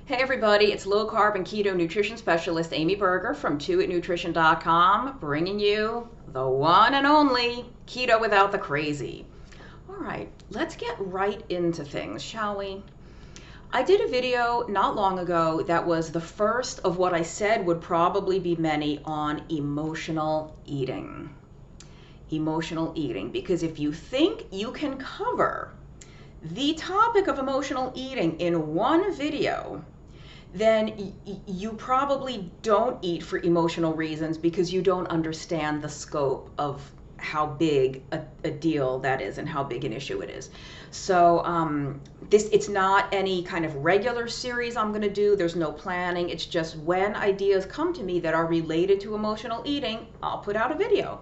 Hey everybody, it's low carb and keto nutrition specialist Amy Berger from 2itnutrition.com, bringing you the one and only keto without the crazy. All right, let's get right into things, shall we? I did a video not long ago that was the first of what I said would probably be many on emotional eating. Emotional eating, because if you think you can cover the topic of emotional eating in one video, then you probably don't eat for emotional reasons because you don't understand the scope of how big a deal that is and how big an issue it is. So it's not any kind of regular series I'm going to do. There's no planning. It's just when ideas come to me that are related to emotional eating, I'll put out a video.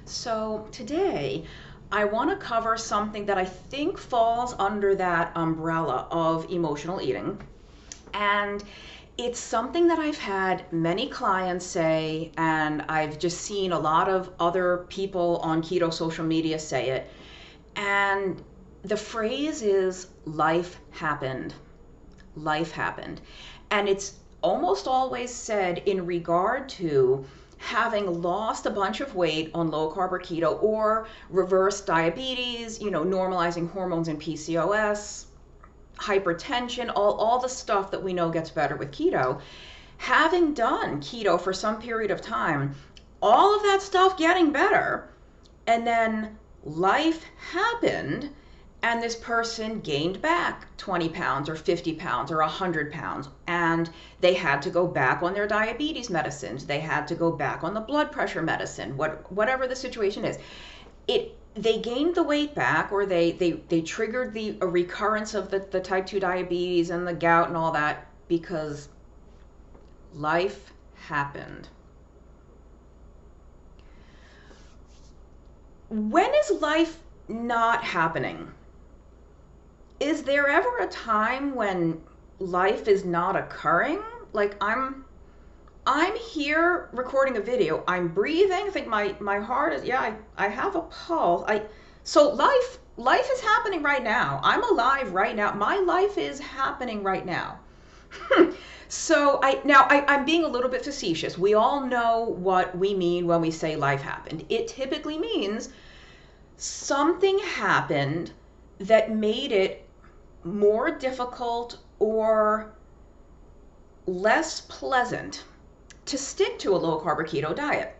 So today, I want to cover something that I think falls under that umbrella of emotional eating. And it's something that I've had many clients say, and I've just seen a lot of other people on keto social media say it. And the phrase is, life happened. Life happened. And it's almost always said in regard to having lost a bunch of weight on low carb or keto, or reverse diabetes, normalizing hormones and PCOS, hypertension, all the stuff that we know gets better with keto. Having done keto for some period of time, all of that stuff getting better, and then life happened and this person gained back 20 pounds or 50 pounds or 100 pounds, and they had to go back on their diabetes medicines. They had to go back on the blood pressure medicine, whatever the situation is. They gained the weight back, or they triggered a recurrence of the type 2 diabetes and the gout and all that because life happened. When is life not happening? Is there ever a time when life is not occurring? Like I'm here recording a video. I'm breathing. I think my heart is, I have a pulse. So life is happening right now. I'm alive right now. My life is happening right now. So I'm being a little bit facetious. We all know what we mean when we say life happened. It typically means something happened that made it more difficult or less pleasant to stick to a low carb or keto diet.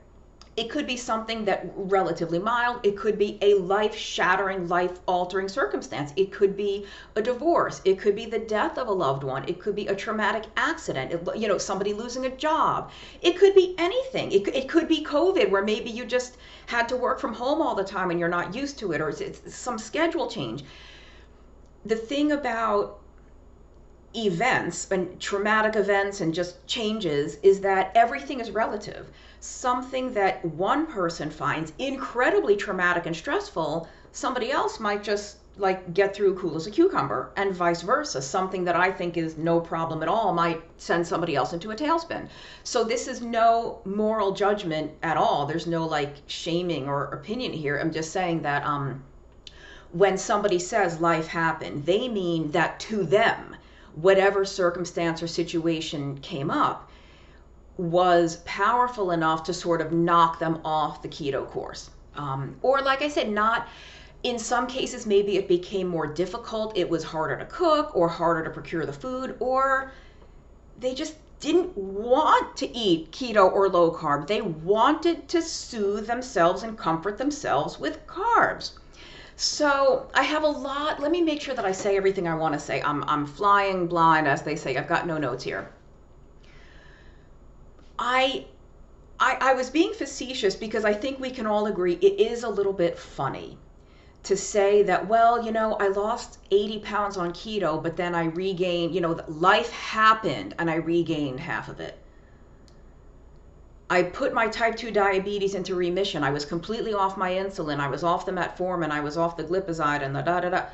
It could be something that relatively mild. It could be a life-shattering, life-altering circumstance. It could be a divorce. It could be the death of a loved one. It could be a traumatic accident, somebody losing a job. It could be anything. It could be COVID, where maybe you just had to work from home all the time and you're not used to it, or it's some schedule change. The thing about events and traumatic events and just changes is that everything is relative. Something that one person finds incredibly traumatic and stressful, somebody else might just get through cool as a cucumber, and vice versa. Something that I think is no problem at all might send somebody else into a tailspin. So this is no moral judgment at all. There's no shaming or opinion here. I'm just saying that when somebody says life happened, they mean that to them, whatever circumstance or situation came up was powerful enough to sort of knock them off the keto course. Or like I said, not in some cases, maybe it became more difficult. It was harder to cook or harder to procure the food, or they just didn't want to eat keto or low carb. They wanted to soothe themselves and comfort themselves with carbs. So I have a lot. Let me make sure that I say everything I want to say. I'm flying blind, as they say. I've got no notes here. I was being facetious because I think we can all agree it is a little bit funny to say that, well, I lost 80 pounds on keto, but then I regained, life happened and I regained half of it. I put my type 2 diabetes into remission. I was completely off my insulin. I was off the metformin. I was off the glipizide and the da-da-da.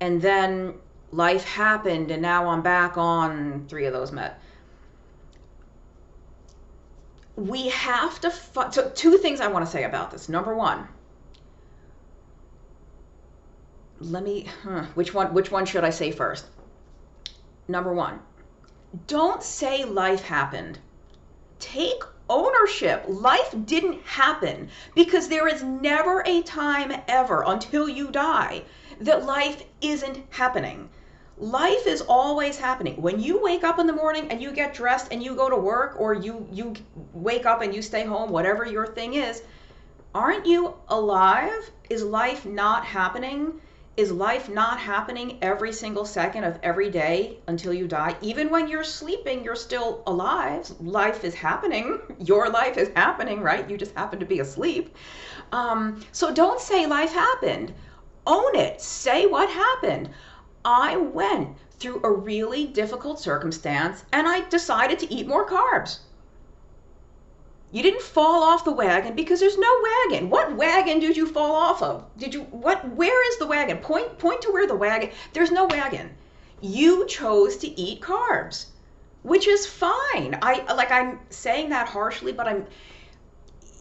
And then life happened, and now I'm back on 3 of those met. We have to, so 2 things I want to say about this. Number one, which one should I say first? Number one, Don't say life happened. Take ownership. Life didn't happen, because there is never a time ever until you die that life isn't happening. Life is always happening. When you wake up in the morning and you get dressed and you go to work, or you wake up and you stay home, whatever your thing is, aren't you alive? Is life not happening? Is life not happening every single second of every day until you die? Even when you're sleeping, you're still alive. Life is happening. Your life is happening, right? You just happen to be asleep. So don't say life happened. Own it. Say what happened. I went through a really difficult circumstance and I decided to eat more carbs. You didn't fall off the wagon, because there's no wagon. What wagon did you fall off of? Where is the wagon? Point to where the wagon, there's no wagon. You chose to eat carbs, which is fine. I'm saying that harshly, but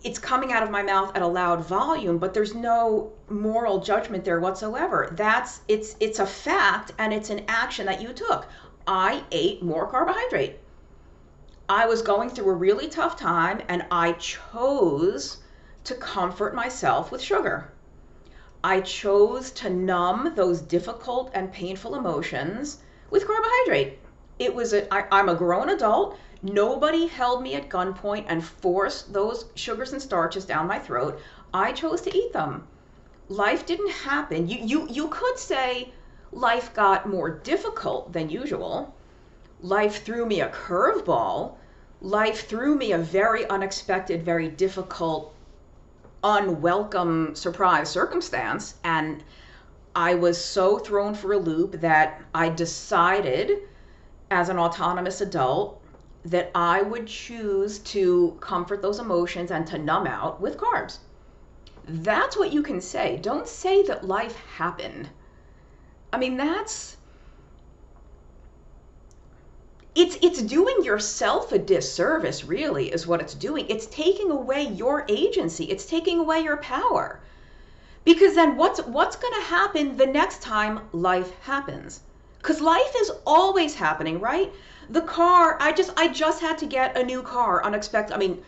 it's coming out of my mouth at a loud volume, but there's no moral judgment there whatsoever. It's a fact, and it's an action that you took. I ate more carbohydrate. I was going through a really tough time, and I chose to comfort myself with sugar. I chose to numb those difficult and painful emotions with carbohydrate. I'm a grown adult. Nobody held me at gunpoint and forced those sugars and starches down my throat. I chose to eat them. Life didn't happen. You could say life got more difficult than usual. Life threw me a curveball. Life threw me a very unexpected, very difficult, unwelcome surprise circumstance. And I was so thrown for a loop that I decided, as an autonomous adult, that I would choose to comfort those emotions and to numb out with carbs. That's what you can say. Don't say that life happened. I mean, it's doing yourself a disservice, really, is what it's doing. It's taking away your agency. It's taking away your power. Because then what's going to happen the next time life happens? Because life is always happening, right? The car, I just had to get a new car, unexpected. I mean,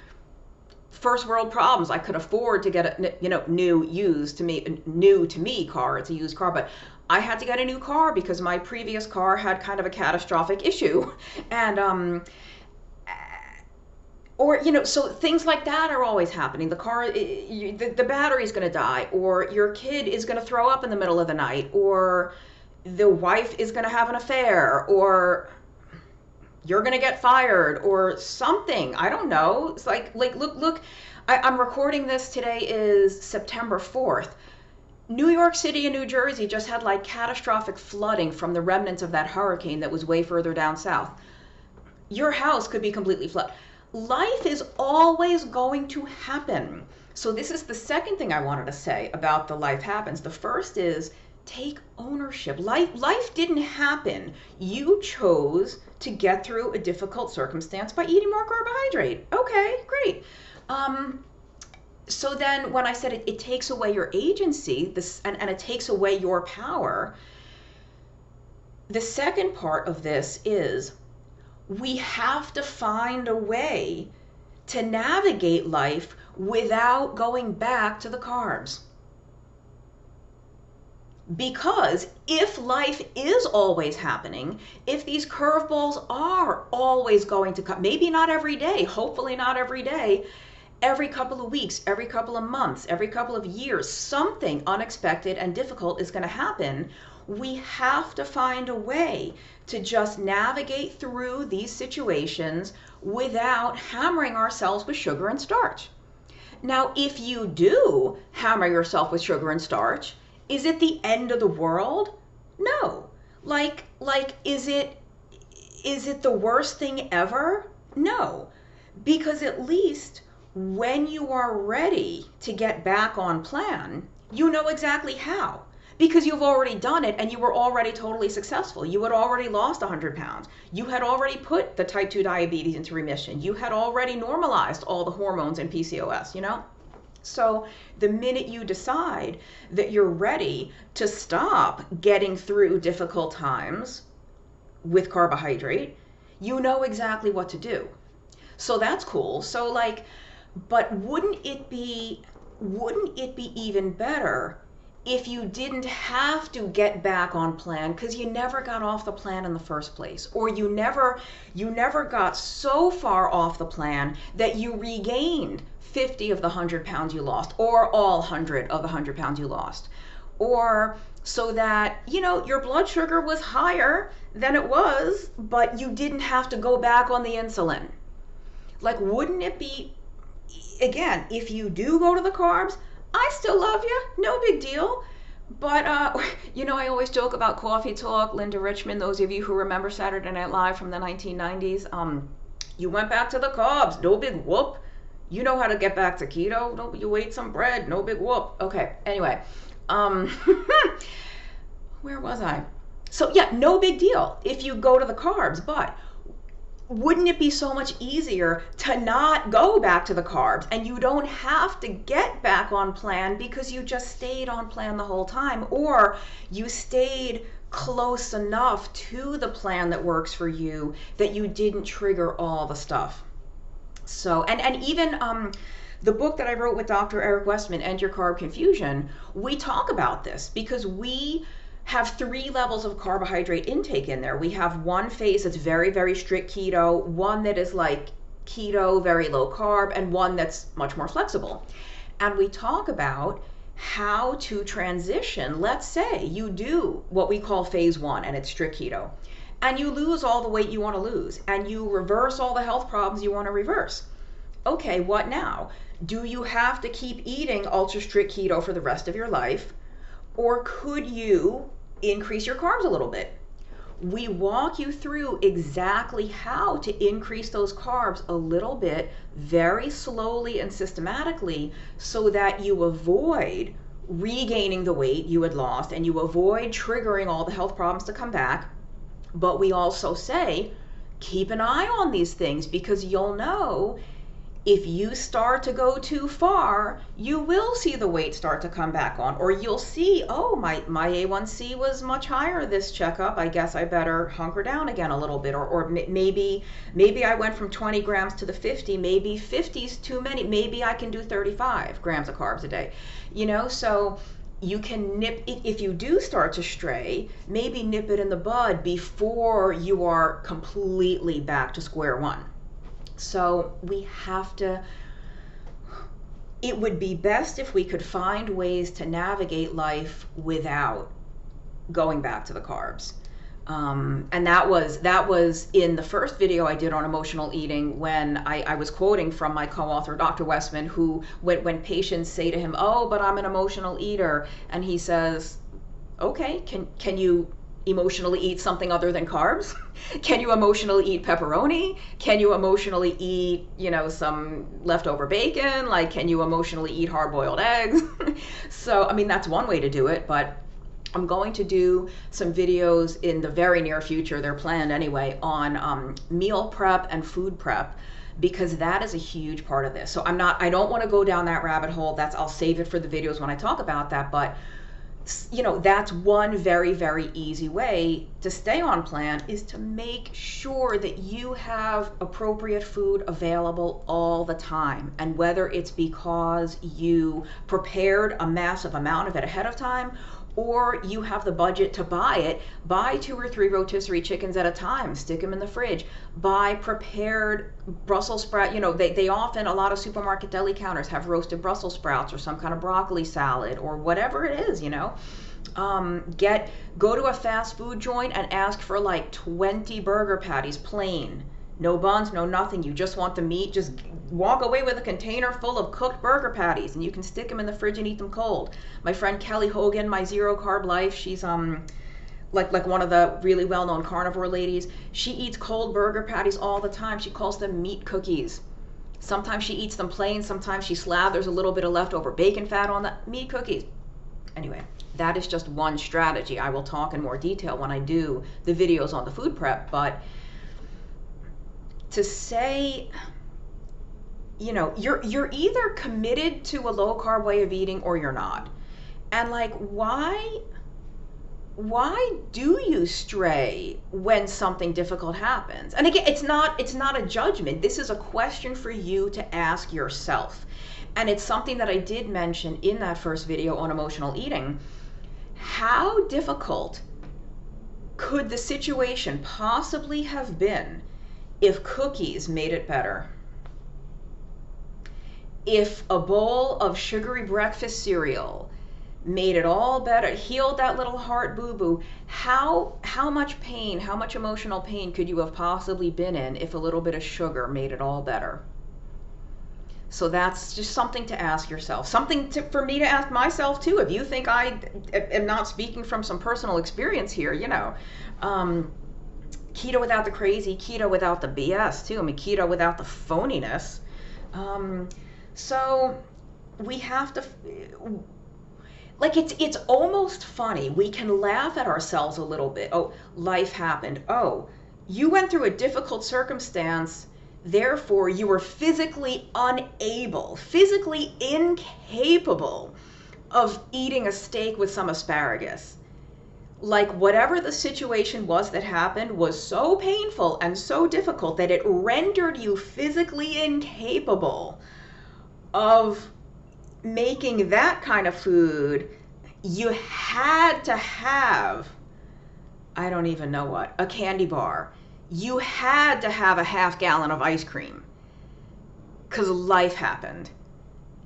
first world problems. I could afford to get a new to me car. It's a used car, but I had to get a new car because my previous car had kind of a catastrophic issue. And so things like that are always happening. The car, the battery's going to die, or your kid is going to throw up in the middle of the night, or the wife is going to have an affair, or you're going to get fired, or something. I don't know. It's like look, I'm recording this. Today is September 4th. New York City and New Jersey just had like catastrophic flooding from the remnants of that hurricane that was way further down south. Your house could be completely flooded. Life is always going to happen. So this is the second thing I wanted to say about the life happens. The first is take ownership. Life didn't happen. You chose to get through a difficult circumstance by eating more carbohydrate. Okay, great. So then when I said it takes away your agency, and it takes away your power, the second part of this is we have to find a way to navigate life without going back to the carbs. Because if life is always happening, if these curveballs are always going to come, maybe not every day, hopefully not every day, every couple of weeks, every couple of months, every couple of years, something unexpected and difficult is going to happen. We have to find a way to just navigate through these situations without hammering ourselves with sugar and starch. Now, if you do hammer yourself with sugar and starch, is it the end of the world? No. Like, is it the worst thing ever? No. Because at least when you are ready to get back on plan, you know exactly how. Because you've already done it and you were already totally successful. You had already lost 100 pounds. You had already put the type 2 diabetes into remission. You had already normalized all the hormones and PCOS, So the minute you decide that you're ready to stop getting through difficult times with carbohydrate, you know exactly what to do. So that's cool. So like, but wouldn't it be even better if you didn't have to get back on plan because you never got off the plan in the first place, or you never got so far off the plan that you regained 50 of the 100 pounds you lost, or all 100 of the 100 pounds you lost, or so that, you know, your blood sugar was higher than it was, but you didn't have to go back on the insulin. Like, wouldn't it be, again, if you do go to the carbs, I still love you, no big deal. But, you know, I always joke about Coffee Talk, Linda Richmond, those of you who remember Saturday Night Live from the 1990s. You went back to the carbs, no big whoop. You know how to get back to keto. No, you ate some bread, no big whoop. Okay, anyway. Where was I? So yeah, no big deal if you go to the carbs, but wouldn't it be so much easier to not go back to the carbs, and you don't have to get back on plan because you just stayed on plan the whole time, or you stayed close enough to the plan that works for you that you didn't trigger all the stuff. So, and even the book that I wrote with Dr. Eric Westman, End Your Carb Confusion, we talk about this because we have 3 levels of carbohydrate intake in there. We have one phase that's very, very strict keto, one that is like keto, very low carb, and one that's much more flexible. And we talk about how to transition. Let's say you do what we call phase 1 and it's strict keto, and you lose all the weight you want to lose, and you reverse all the health problems you want to reverse. Okay, what now? Do you have to keep eating ultra strict keto for the rest of your life? Or could you increase your carbs a little bit? We walk you through exactly how to increase those carbs a little bit, very slowly and systematically, so that you avoid regaining the weight you had lost and you avoid triggering all the health problems to come back. But we also say, keep an eye on these things, because you'll know if you start to go too far, you will see the weight start to come back on, or you'll see, oh, my A1C was much higher this checkup. I guess I better hunker down again a little bit, or maybe I went from 20 grams to the 50. Maybe 50's too many. Maybe I can do 35 grams of carbs a day. You know, so you can nip it. If you do start to stray, maybe nip it in the bud before you are completely back to square one. So we have to, it would be best if we could find ways to navigate life without going back to the carbs. And that was in the first video I did on emotional eating, when I was quoting from my co-author, Dr. Westman, who, when patients say to him, oh, but I'm an emotional eater, and he says, okay, can you emotionally eat something other than carbs? Can you emotionally eat pepperoni? Can you emotionally eat, you know, some leftover bacon? Like, can you emotionally eat hard-boiled eggs? So, I mean, that's one way to do it, but I'm going to do some videos in the very near future, they're planned anyway, on meal prep and food prep, because that is a huge part of this. So I don't want to go down that rabbit hole. I'll save it for the videos when I talk about that, but you know, that's one very, very easy way to stay on plan, is to make sure that you have appropriate food available all the time. And whether it's because you prepared a massive amount of it ahead of time, or you have the budget to buy it, buy 2 or 3 rotisserie chickens at a time, stick them in the fridge, buy prepared Brussels sprout. You know, they often, a lot of supermarket deli counters have roasted Brussels sprouts or some kind of broccoli salad or whatever it is, you know. Go to a fast food joint and ask for like 20 burger patties, plain. No buns, no nothing. You just want the meat. Just walk away with a container full of cooked burger patties, and you can stick them in the fridge and eat them cold. My friend Kelly Hogan, My Zero Carb Life, she's like one of the really well-known carnivore ladies. She eats cold burger patties all the time. She calls them meat cookies. Sometimes she eats them plain. Sometimes she slathers a little bit of leftover bacon fat on the meat cookies. Anyway, that is just one strategy. I will talk in more detail when I do the videos on the food prep, but to say, you know, you're either committed to a low carb way of eating or you're not. And like, why why do you stray when something difficult happens? And again, it's not a judgment. This is a question for you to ask yourself. And it's something that I did mention in that first video on emotional eating. How difficult could the situation possibly have been if cookies made it better? If a bowl of sugary breakfast cereal made it all better, healed that little heart boo-boo, how much pain, how much emotional pain could you have possibly been in if a little bit of sugar made it all better? So that's just something to ask yourself, something for me to ask myself too. If you think I am not speaking from some personal experience here, you know, keto without the crazy, keto without the BS too. I mean, keto without the phoniness. So we have to, like, it's almost funny. We can laugh at ourselves a little bit. Oh, life happened. Oh, you went through a difficult circumstance. Therefore, you were physically unable, physically incapable of eating a steak with some asparagus. Like, whatever the situation was that happened was so painful and so difficult that it rendered you physically incapable of making that kind of food. You had to have, I don't even know what, a candy bar. You had to have a half gallon of ice cream because life happened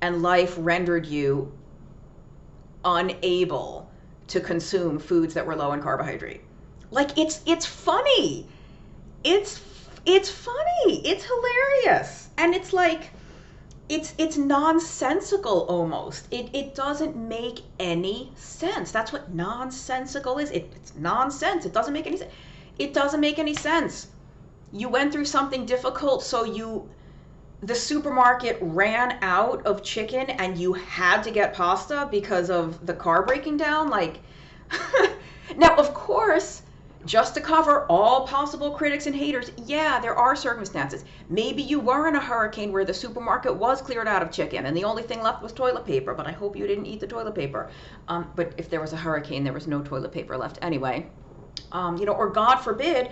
and life rendered you unable to consume foods that were low in carbohydrate. Like, it's funny. It's funny. It's hilarious. And it's like, it's nonsensical almost. It doesn't make any sense. That's what nonsensical is. It's nonsense. It doesn't make any sense. It doesn't make any sense. You went through something difficult, so the supermarket ran out of chicken and you had to get pasta because of the carb breaking down. Like, now, of course, just to cover all possible critics and haters, yeah, there are circumstances. Maybe you were in a hurricane where the supermarket was cleared out of chicken and the only thing left was toilet paper, but I hope you didn't eat the toilet paper. But if there was a hurricane, there was no toilet paper left anyway. You know, or God forbid,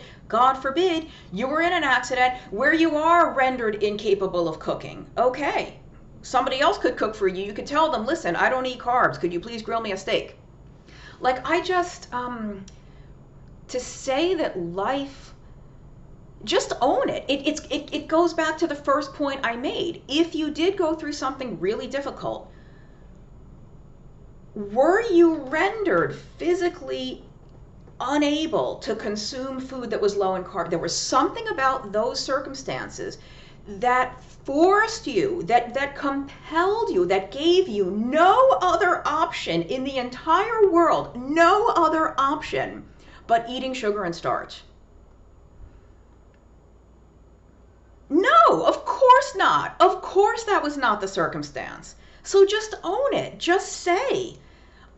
you were in an accident where you are rendered incapable of cooking. Okay, somebody else could cook for you. You could tell them, listen, I don't eat carbs. Could you please grill me a steak? Like, I just, to say that life, just own it. It goes back to the first point I made. If you did go through something really difficult, were you rendered physically unable to consume food that was low in carb? There was something about those circumstances that forced you, that compelled you, that gave you no other option in the entire world, no other option but eating sugar and starch. No, of course not. Of course that was not the circumstance. So just own it. Just say,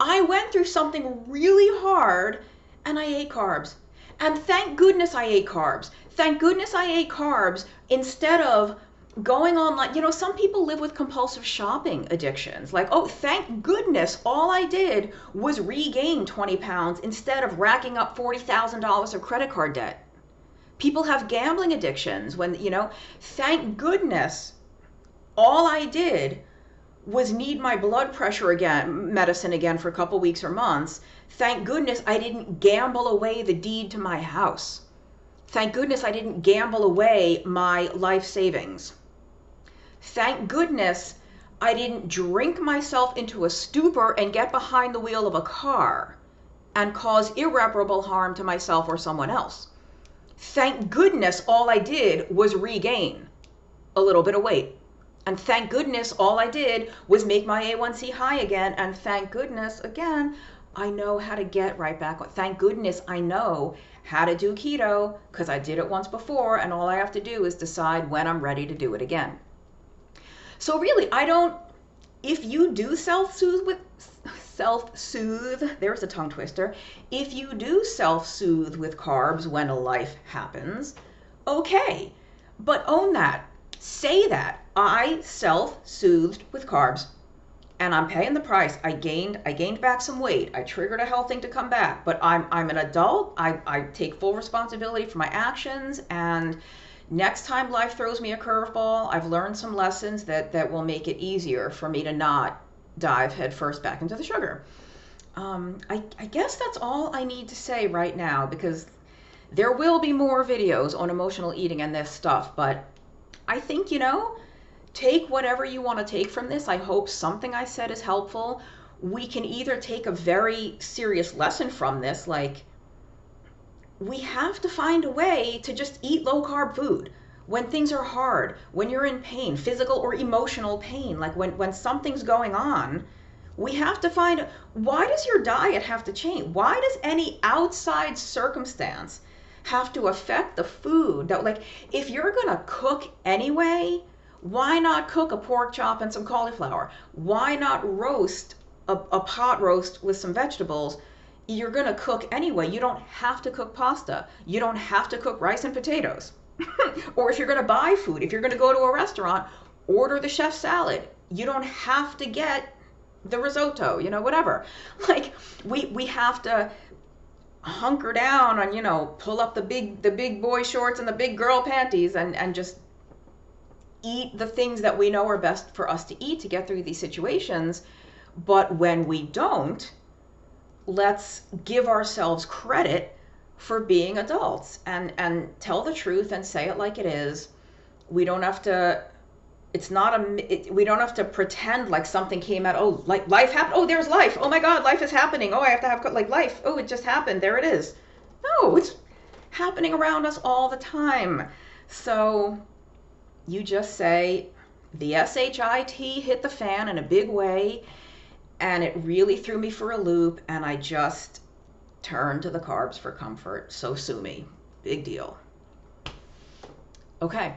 I went through something really hard and I ate carbs. And thank goodness I ate carbs. Thank goodness I ate carbs instead of going online. You know, some people live with compulsive shopping addictions. Like, oh, thank goodness all I did was regain 20 pounds instead of racking up $40,000 of credit card debt. People have gambling addictions when, you know, thank goodness all I did was need my blood pressure medicine again for a couple weeks or months. Thank goodness I didn't gamble away the deed to my house. Thank goodness I didn't gamble away my life savings. Thank goodness I didn't drink myself into a stupor and get behind the wheel of a car and cause irreparable harm to myself or someone else. Thank goodness all I did was regain a little bit of weight. And thank goodness all I did was make my A1C high again. And thank goodness, again, I know how to get right back. Thank goodness I know how to do keto because I did it once before and all I have to do is decide when I'm ready to do it again. So really, if you do self-soothe, there's a tongue twister. If you do self-soothe with carbs when a life happens, okay, but own that. Say that. I self-soothed with carbs and I'm paying the price. I gained back some weight. I triggered a health thing to come back, but I'm an adult. I take full responsibility for my actions, and next time life throws me a curveball, I've learned some lessons that will make it easier for me to not dive headfirst back into the sugar. I guess that's all I need to say right now, because there will be more videos on emotional eating and this stuff, but I think, take whatever you want to take from this. I hope something I said is helpful. We can either take a very serious lesson from this, like we have to find a way to just eat low carb food when things are hard, when you're in pain, physical or emotional pain, like when something's going on. We have to find, why does your diet have to change? Why does any outside circumstance have to affect the food? That, like, if you're gonna cook anyway, why not cook a pork chop and some cauliflower? Why not roast a pot roast with some vegetables? You're gonna cook anyway. You don't have to cook pasta. You don't have to cook rice and potatoes. Or if you're gonna buy food, if you're gonna go to a restaurant, order the chef's salad. You don't have to get the risotto, whatever. Like, we have to hunker down and, pull up the big boy shorts and the big girl panties and just eat the things that we know are best for us to eat to get through these situations. But when we don't, let's give ourselves credit for being adults and tell the truth and say it like it is. We don't have to, we don't have to pretend like something came out. Oh, like life happened. Oh, there's life. Oh my God, life is happening. Oh, I have to have like life. Oh, it just happened. There it is. No, it's happening around us all the time. So you just say, the SHIT hit the fan in a big way, and it really threw me for a loop, and I just turned to the carbs for comfort. So sue me. Big deal. Okay,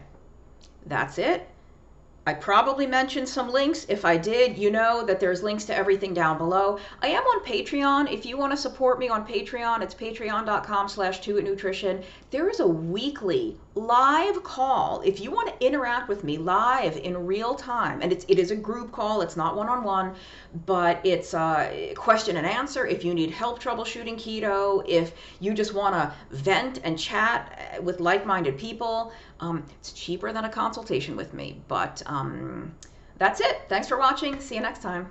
that's it. I probably mentioned some links. If I did, you know that there's links to everything down below. I am on Patreon. If you want to support me on Patreon, it's patreon.com/2itnutrition. There is a weekly live call. If you want to interact with me live in real time, and it is a group call, it's not one-on-one, but it's a question and answer. If you need help troubleshooting keto, if you just want to vent and chat with like-minded people, it's cheaper than a consultation with me. But that's it. Thanks for watching. See you next time.